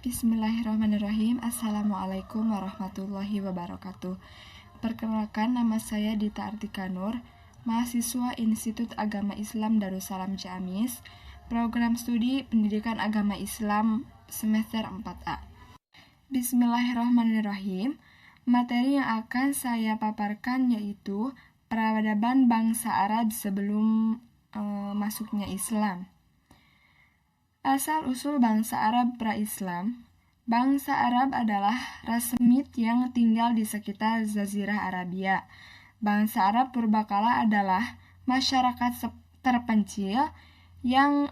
Bismillahirrahmanirrahim. Assalamualaikum warahmatullahi wabarakatuh. Perkenalkan, nama saya Dita Artika Nur, mahasiswa Institut Agama Islam Darussalam Ciamis, program studi Pendidikan Agama Islam semester 4A. Bismillahirrahmanirrahim. Materi yang akan saya paparkan yaitu peradaban bangsa Arab sebelum masuknya Islam. Asal-usul bangsa Arab pra-Islam. Bangsa Arab adalah ras Semit yang tinggal di sekitar Jazirah Arabia. Bangsa Arab purbakala adalah masyarakat terpencil yang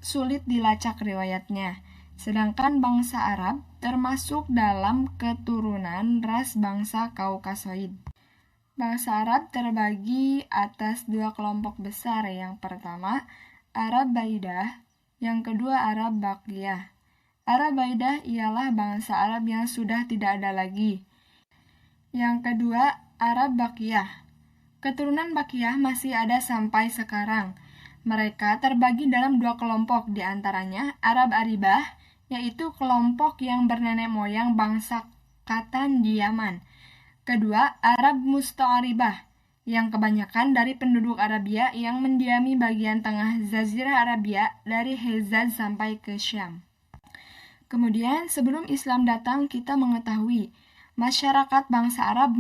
sulit dilacak riwayatnya. Sedangkan bangsa Arab termasuk dalam keturunan ras bangsa Kaukasoid. Bangsa Arab terbagi atas dua kelompok besar. Yang pertama, Arab Baidah. Yang kedua, Arab Baqiyah. Arab Baidah ialah bangsa Arab yang sudah tidak ada lagi. Yang kedua, Arab Baqiyah. Keturunan Baqiyah masih ada sampai sekarang. Mereka terbagi dalam dua kelompok, di antaranya Arab Aribah, yaitu kelompok yang bernenek moyang bangsa Qatan di Yaman. Kedua, Arab Musta'aribah, yang kebanyakan dari penduduk Arabia yang mendiami bagian tengah Jazirah Arabia dari Hejaz sampai ke Syam. Kemudian, sebelum Islam datang, kita mengetahui masyarakat bangsa Arab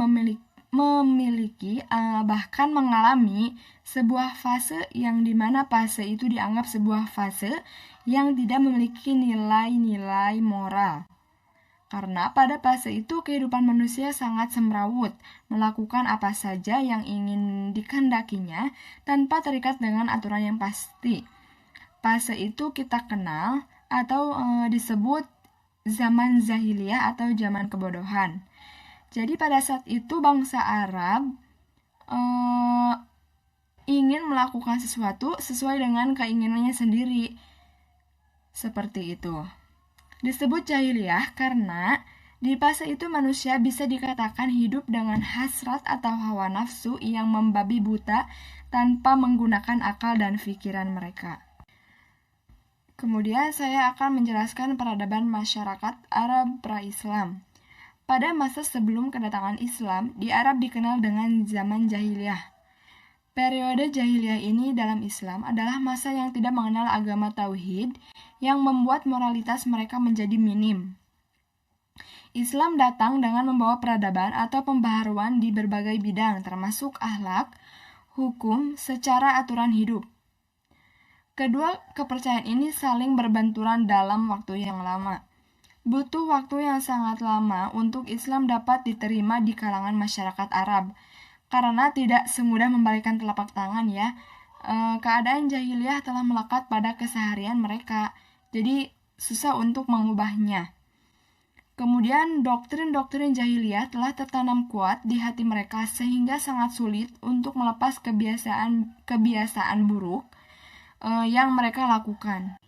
memiliki bahkan mengalami sebuah fase yang dimana fase itu dianggap sebuah fase yang tidak memiliki nilai-nilai moral. Karena pada fase itu kehidupan manusia sangat semrawut, melakukan apa saja yang ingin dikehendakinya tanpa terikat dengan aturan yang pasti. Fase itu kita kenal atau disebut zaman jahiliyah atau zaman kebodohan. Jadi pada saat itu bangsa Arab ingin melakukan sesuatu sesuai dengan keinginannya sendiri. Seperti itu. Disebut jahiliyah karena di fase itu manusia bisa dikatakan hidup dengan hasrat atau hawa nafsu yang membabi buta tanpa menggunakan akal dan pikiran mereka. Kemudian saya akan menjelaskan peradaban masyarakat Arab pra-Islam. Pada masa sebelum kedatangan Islam, di Arab dikenal dengan zaman jahiliyah. Periode jahiliyah ini dalam Islam adalah masa yang tidak mengenal agama tauhid, yang membuat moralitas mereka menjadi minim. Islam datang dengan membawa peradaban atau pembaharuan di berbagai bidang, termasuk akhlak, hukum, secara aturan hidup. Kedua kepercayaan ini saling berbenturan dalam waktu yang lama. Butuh waktu yang sangat lama untuk Islam dapat diterima di kalangan masyarakat Arab, karena tidak semudah membalikkan telapak tangan ya. Keadaan jahiliyah telah melekat pada keseharian mereka. Jadi susah untuk mengubahnya. Kemudian doktrin-doktrin jahiliyah telah tertanam kuat di hati mereka sehingga sangat sulit untuk melepas kebiasaan buruk yang mereka lakukan.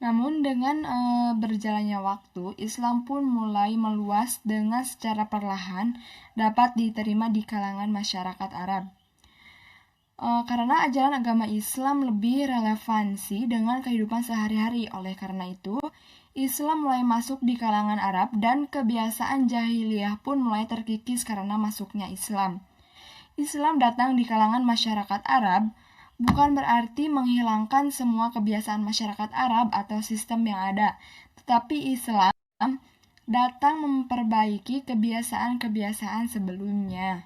Namun dengan berjalannya waktu, Islam pun mulai meluas dengan secara perlahan dapat diterima di kalangan masyarakat Arab. Karena ajaran agama Islam lebih relevansi dengan kehidupan sehari-hari. Oleh karena itu, Islam mulai masuk di kalangan Arab dan kebiasaan jahiliyah pun mulai terkikis karena masuknya Islam. Islam datang di kalangan masyarakat Arab bukan berarti menghilangkan semua kebiasaan masyarakat Arab atau sistem yang ada, tetapi Islam datang memperbaiki kebiasaan-kebiasaan sebelumnya.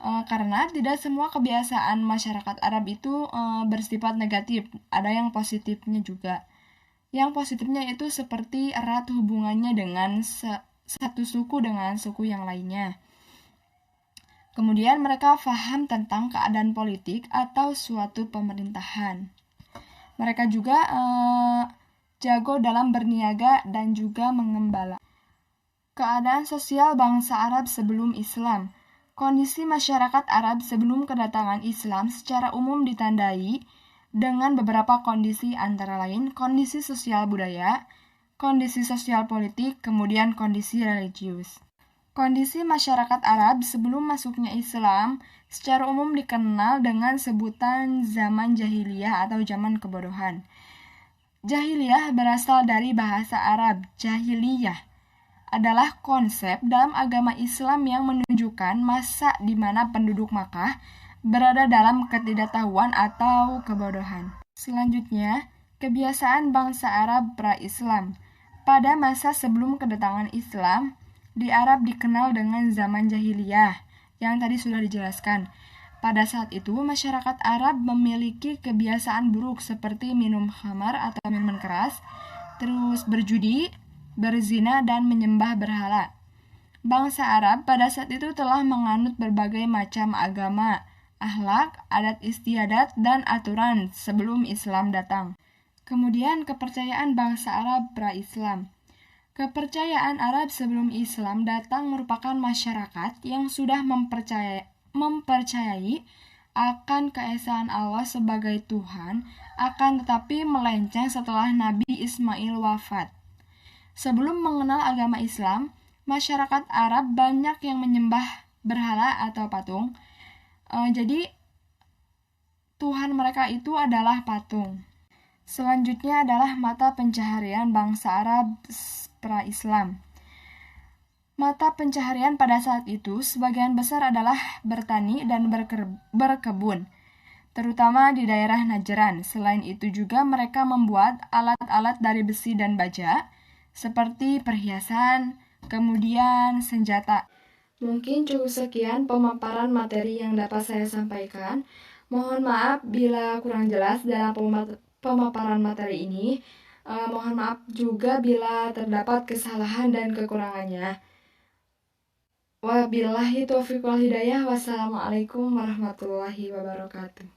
Karena tidak semua kebiasaan masyarakat Arab itu bersifat negatif, ada yang positifnya juga. Yang positifnya itu seperti erat hubungannya dengan satu suku dengan suku yang lainnya. Kemudian mereka paham tentang keadaan politik atau suatu pemerintahan. Mereka juga jago dalam berniaga dan juga mengembala. Keadaan sosial bangsa Arab sebelum Islam. Kondisi masyarakat Arab sebelum kedatangan Islam secara umum ditandai dengan beberapa kondisi, antara lain kondisi sosial budaya, kondisi sosial politik, kemudian kondisi religius. Kondisi masyarakat Arab sebelum masuknya Islam secara umum dikenal dengan sebutan zaman jahiliyah atau zaman kebodohan. Jahiliyah berasal dari bahasa Arab. Jahiliyah adalah konsep dalam agama Islam yang menunjukkan masa di mana penduduk Makkah berada dalam ketidaktahuan atau kebodohan. Selanjutnya, kebiasaan bangsa Arab pra-Islam. Pada masa sebelum kedatangan Islam, di Arab dikenal dengan zaman jahiliyah, yang tadi sudah dijelaskan. Pada saat itu, masyarakat Arab memiliki kebiasaan buruk seperti minum khamar atau minuman keras, terus berjudi, berzina, dan menyembah berhala. Bangsa Arab pada saat itu telah menganut berbagai macam agama, akhlak, adat istiadat, dan aturan sebelum Islam datang. Kemudian kepercayaan bangsa Arab pra-Islam. Kepercayaan Arab sebelum Islam datang merupakan masyarakat yang sudah mempercayai akan keesaan Allah sebagai Tuhan, akan tetapi melenceng setelah Nabi Ismail wafat. Sebelum mengenal agama Islam, masyarakat Arab banyak yang menyembah berhala atau patung. Jadi Tuhan mereka itu adalah patung. Selanjutnya adalah mata pencaharian bangsa Arab pra-Islam. Mata pencaharian pada saat itu sebagian besar adalah bertani dan berkebun, terutama di daerah Najran. Selain itu juga mereka membuat alat-alat dari besi dan baja, seperti perhiasan, kemudian senjata. Mungkin cukup sekian pemaparan materi yang dapat saya sampaikan. Mohon maaf bila kurang jelas dalam pemaparan materi ini. Mohon maaf juga bila terdapat kesalahan dan kekurangannya. Wabillahi taufiq wal hidayah. Wassalamualaikum warahmatullahi wabarakatuh.